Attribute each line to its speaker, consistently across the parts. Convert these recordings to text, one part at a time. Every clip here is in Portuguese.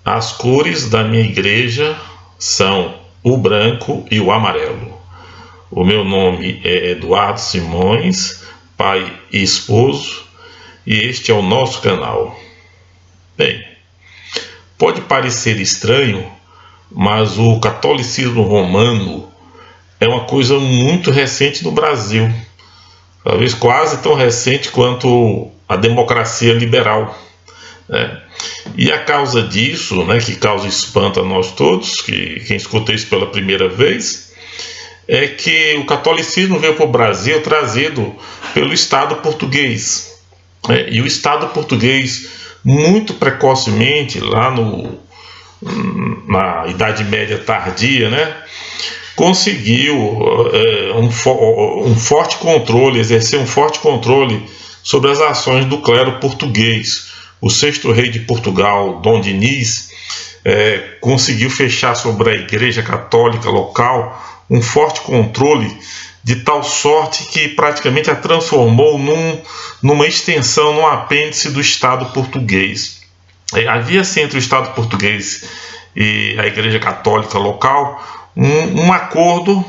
Speaker 1: As cores da minha igreja são o branco e o amarelo. O meu nome é Eduardo Simões, pai e esposo, e este é o nosso canal. Bem, pode parecer estranho, mas o catolicismo romano é uma coisa muito recente no Brasil, talvez quase tão recente quanto a democracia liberal, né? E a causa disso, né, que causa espanto a nós todos, que quem escuta isso pela primeira vez, é que o catolicismo veio para o Brasil trazido pelo Estado português, né? E o Estado português, muito precocemente, lá na Idade Média tardia, né, conseguiu exercer um forte controle sobre as ações do clero português. O sexto rei de Portugal, Dom Dinis, conseguiu fechar sobre a Igreja Católica local um forte controle, de tal sorte que praticamente a transformou numa extensão, num apêndice do Estado português. Havia-se entre o Estado português e a Igreja Católica local um acordo,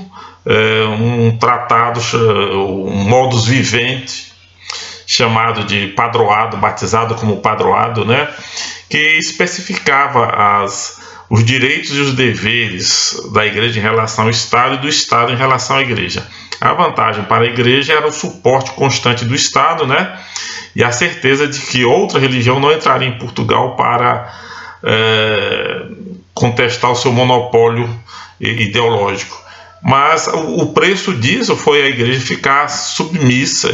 Speaker 1: um tratado, um modus vivendi, chamado de padroado, batizado como padroado, né, que especificava os direitos e os deveres da igreja em relação ao Estado e do Estado em relação à igreja. A vantagem para a igreja era o suporte constante do Estado, né, e a certeza de que outra religião não entraria em Portugal para contestar o seu monopólio ideológico. Mas o preço disso foi a igreja ficar submissa,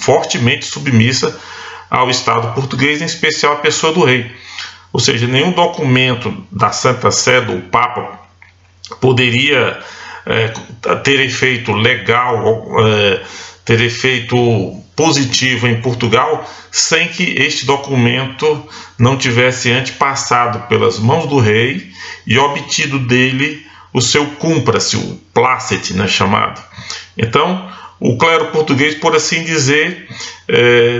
Speaker 1: fortemente submissa ao Estado português, em especial a pessoa do rei. Ou seja, nenhum documento da Santa Sé, do Papa, poderia ter efeito legal, ter efeito positivo em Portugal, sem que este documento não tivesse antes passado pelas mãos do rei e obtido dele o seu cúmplice, o placet, né, chamado. Então, o clero português, por assim dizer,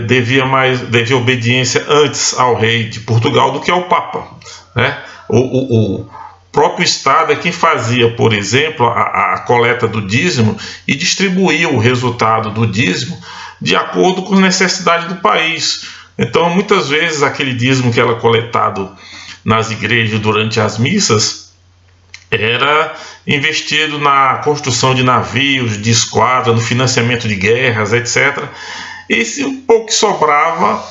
Speaker 1: devia obediência antes ao rei de Portugal do que ao Papa, né? O próprio Estado é quem fazia, por exemplo, a coleta do dízimo e distribuía o resultado do dízimo de acordo com as necessidades do país. Então, muitas vezes, aquele dízimo que era coletado nas igrejas durante as missas era investido na construção de navios, de esquadra, no financiamento de guerras, etc. E se um pouco que sobrava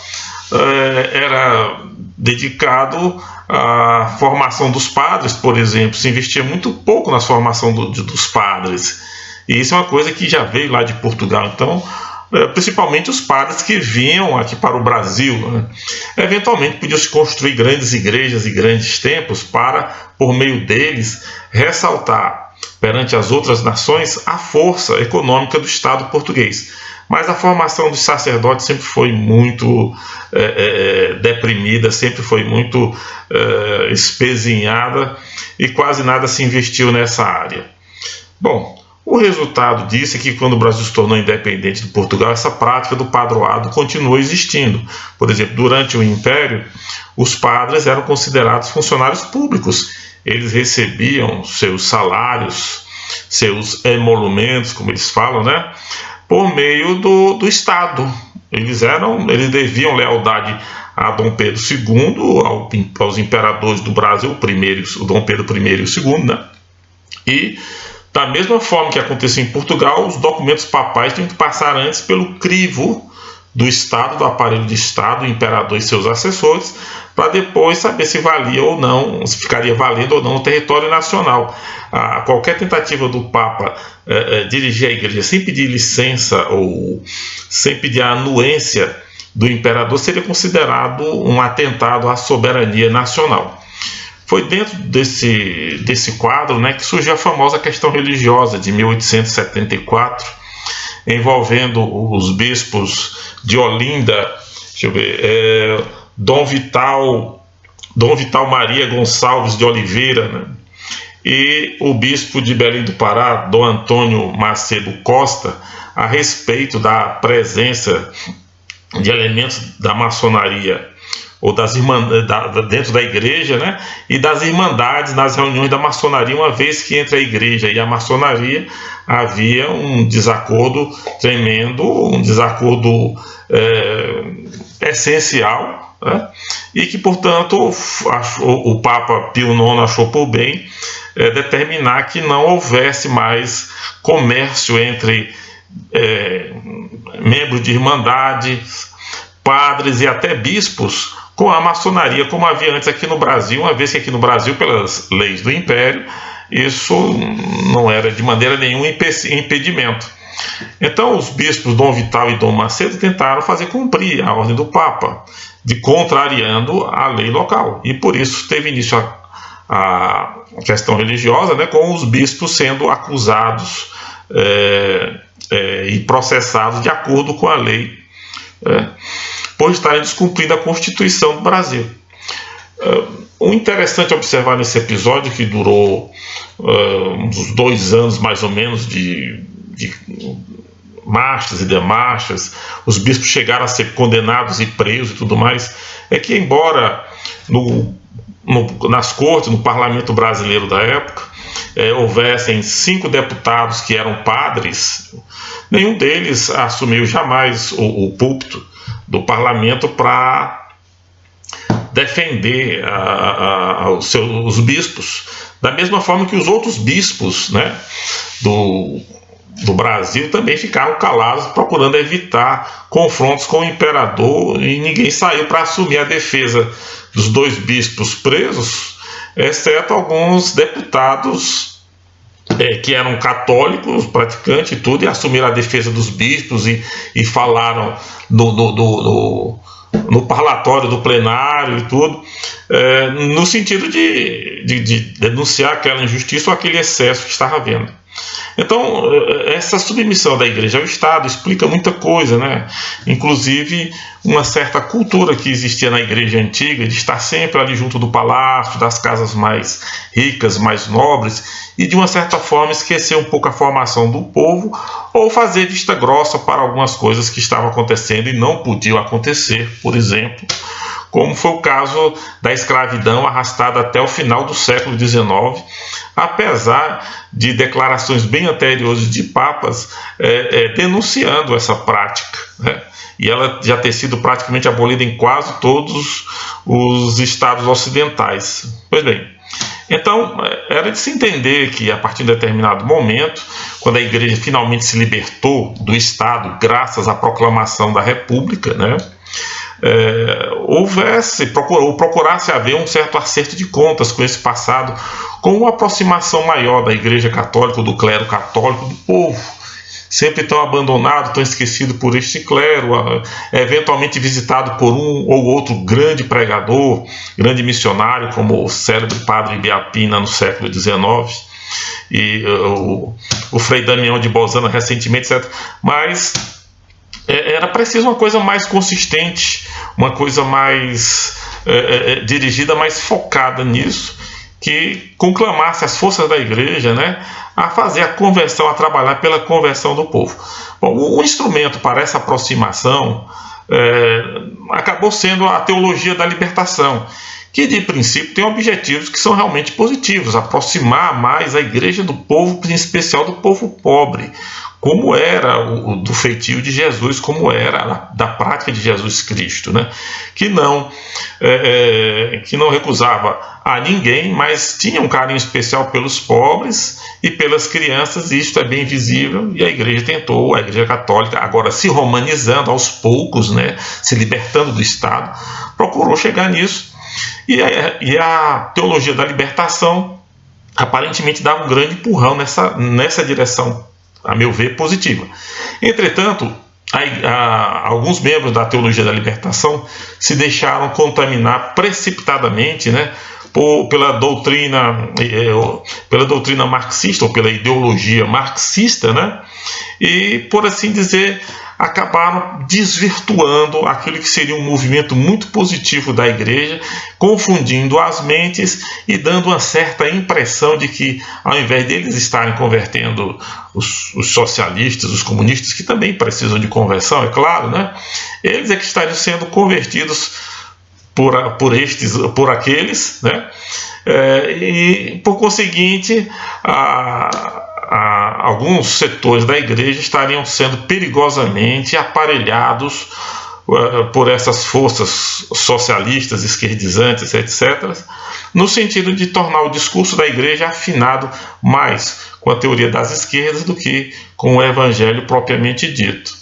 Speaker 1: era dedicado à formação dos padres, por exemplo. Se investia muito pouco na formação dos padres. E isso é uma coisa que já veio lá de Portugal. Então, principalmente os padres que vinham aqui para o Brasil, né? Eventualmente podiam-se construir grandes igrejas e grandes templos para, por meio deles, ressaltar perante as outras nações a força econômica do Estado português. Mas a formação dos sacerdotes sempre foi muito deprimida, sempre foi muito espezinhada e quase nada se investiu nessa área. Bom, o resultado disso é que, quando o Brasil se tornou independente de Portugal, essa prática do padroado continuou existindo. Por exemplo, durante o Império, os padres eram considerados funcionários públicos. Eles recebiam seus salários, seus emolumentos, como eles falam, né, por meio do Estado. Eles deviam lealdade a Dom Pedro II, aos imperadores do Brasil, o Dom Pedro I e o II, né? E da mesma forma que acontecia em Portugal, os documentos papais tinham que passar antes pelo crivo do Estado, do aparelho de Estado, o imperador e seus assessores, para depois saber se valia ou não, se ficaria valendo ou não no território nacional. Qualquer tentativa do Papa dirigir a igreja sem pedir licença ou sem pedir a anuência do imperador seria considerado um atentado à soberania nacional. Foi dentro desse quadro, né, que surgiu a famosa questão religiosa de 1874, envolvendo os bispos de Olinda, Dom Vital Maria Gonçalves de Oliveira, né, e o bispo de Belém do Pará, Dom Antônio Macedo Costa, a respeito da presença de elementos da maçonaria ou dentro da igreja, né, e das irmandades nas reuniões da maçonaria, uma vez que entre a igreja e a maçonaria havia um desacordo tremendo, um desacordo essencial, né, e que, portanto, o Papa Pio IX achou por bem determinar que não houvesse mais comércio entre membros de irmandades, padres e até bispos com a maçonaria, como havia antes aqui no Brasil, uma vez que aqui no Brasil, pelas leis do Império, isso não era de maneira nenhuma impedimento. Então os bispos Dom Vital e Dom Macedo tentaram fazer cumprir a ordem do Papa, contrariando a lei local, e por isso teve início a questão religiosa, né, com os bispos sendo acusados e processados de acordo com a lei, por estarem descumprindo a Constituição do Brasil. O interessante observar nesse episódio, que durou uns 2 anos mais ou menos de marchas e demarchas, os bispos chegaram a ser condenados e presos e tudo mais, é que embora nas cortes, no parlamento brasileiro da época, houvessem 5 deputados que eram padres, nenhum deles assumiu jamais o púlpito do parlamento para defender os bispos, da mesma forma que os outros bispos, né, do Brasil também ficaram calados, procurando evitar confrontos com o imperador, e ninguém saiu para assumir a defesa dos 2 bispos presos, exceto alguns deputados que eram católicos, praticantes e tudo, e assumiram a defesa dos bispos e falaram no parlatório do plenário e tudo, no sentido de denunciar aquela injustiça ou aquele excesso que estava havendo. Então, essa submissão da igreja ao Estado explica muita coisa, né? Inclusive uma certa cultura que existia na igreja antiga, de estar sempre ali junto do palácio, das casas mais ricas, mais nobres, e de uma certa forma esquecer um pouco a formação do povo, ou fazer vista grossa para algumas coisas que estavam acontecendo e não podiam acontecer, por exemplo, como foi o caso da escravidão arrastada até o final do século XIX, apesar de declarações bem anteriores de papas denunciando essa prática, né? E ela já ter sido praticamente abolida em quase todos os estados ocidentais. Pois bem, então era de se entender que a partir de determinado momento, quando a igreja finalmente se libertou do Estado, graças à proclamação da República, né, procurasse haver um certo acerto de contas com esse passado, com uma aproximação maior da Igreja Católica, do clero católico, do povo, sempre tão abandonado, tão esquecido por este clero, eventualmente visitado por um ou outro grande pregador, grande missionário, como o célebre padre Ibiapina no século XIX, e o Frei Damião de Bolzano recentemente, etc. Mas era preciso uma coisa mais consistente, uma coisa mais dirigida, mais focada nisso, que conclamasse as forças da igreja, né, a fazer a conversão, a trabalhar pela conversão do povo. Bom, o instrumento para essa aproximação acabou sendo a teologia da libertação, que de princípio tem objetivos que são realmente positivos: aproximar mais a igreja do povo, em especial do povo pobre, como era do feitio de Jesus, como era da prática de Jesus Cristo, né? Que não recusava a ninguém, mas tinha um carinho especial pelos pobres e pelas crianças, e isto é bem visível, e a igreja tentou, a igreja católica, agora se romanizando aos poucos, né, se libertando do Estado, procurou chegar nisso, e a teologia da libertação aparentemente dá um grande empurrão nessa direção, a meu ver, positiva. Entretanto, alguns membros da teologia da libertação se deixaram contaminar precipitadamente, né, pela doutrina marxista, ou pela ideologia marxista, né, e, por assim dizer, acabaram desvirtuando aquilo que seria um movimento muito positivo da igreja, confundindo as mentes e dando uma certa impressão de que, ao invés deles estarem convertendo os socialistas, os comunistas, que também precisam de conversão, é claro, né, eles é que estariam sendo convertidos por aqueles, né? E por conseguinte alguns setores da igreja estariam sendo perigosamente aparelhados por essas forças socialistas, esquerdizantes, etc., no sentido de tornar o discurso da igreja afinado mais com a teoria das esquerdas do que com o evangelho propriamente dito.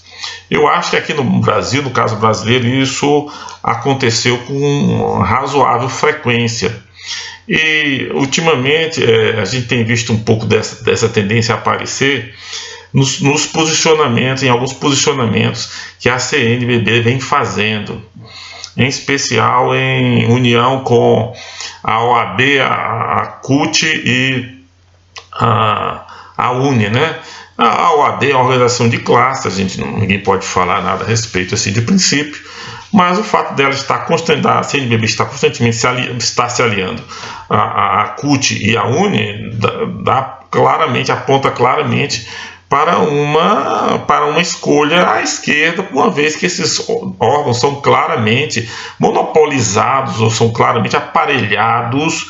Speaker 1: Eu acho que aqui no Brasil, no caso brasileiro, isso aconteceu com razoável frequência. E ultimamente a gente tem visto um pouco dessa tendência a aparecer nos posicionamentos, em alguns posicionamentos que a CNBB vem fazendo, em especial em união com a OAB, a CUT e a UNE, né? A OAB é uma organização de classe, ninguém pode falar nada a respeito assim de princípio, mas o fato dela a CNBB está constantemente se aliando a CUT e a UNE aponta claramente para uma escolha à esquerda, uma vez que esses órgãos são claramente monopolizados ou são claramente aparelhados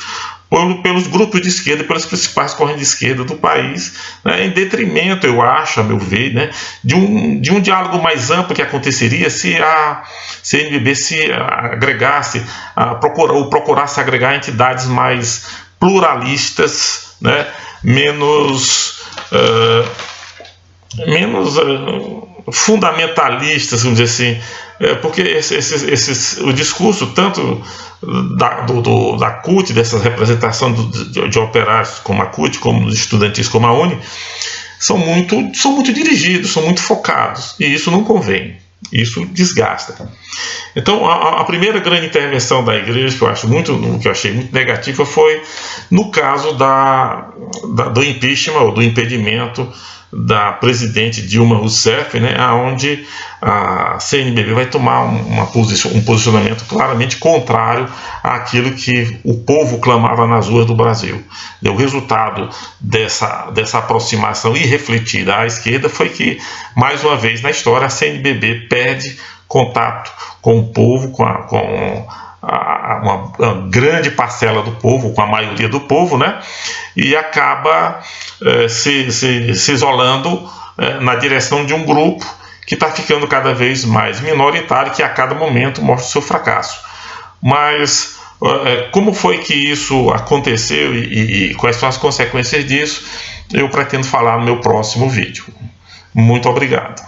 Speaker 1: pelos grupos de esquerda, pelas principais correntes de esquerda do país, né, em detrimento, eu acho, a meu ver, né, de um diálogo mais amplo que aconteceria se a CNBB se agregasse, procurasse agregar entidades mais pluralistas, né, menos fundamentalistas, vamos dizer assim, porque o discurso tanto da CUT, dessa representação de operários como a CUT, como dos estudantis como a UNE, são muito dirigidos, são muito focados, e isso não convém, isso desgasta. Então a primeira grande intervenção da igreja que eu achei muito negativa foi no caso do impeachment, ou do impedimento da presidente Dilma Rousseff, né, onde a CNBB vai tomar um posicionamento claramente contrário àquilo que o povo clamava nas ruas do Brasil. O resultado dessa aproximação irrefletida à esquerda foi que, mais uma vez na história, a CNBB perde contato com o povo, com uma grande parcela do povo, com a maioria do povo, né? E acaba se isolando na direção de um grupo que está ficando cada vez mais minoritário, que a cada momento mostra o seu fracasso. Mas como foi que isso aconteceu e quais são as consequências disso, eu pretendo falar no meu próximo vídeo. Muito obrigado.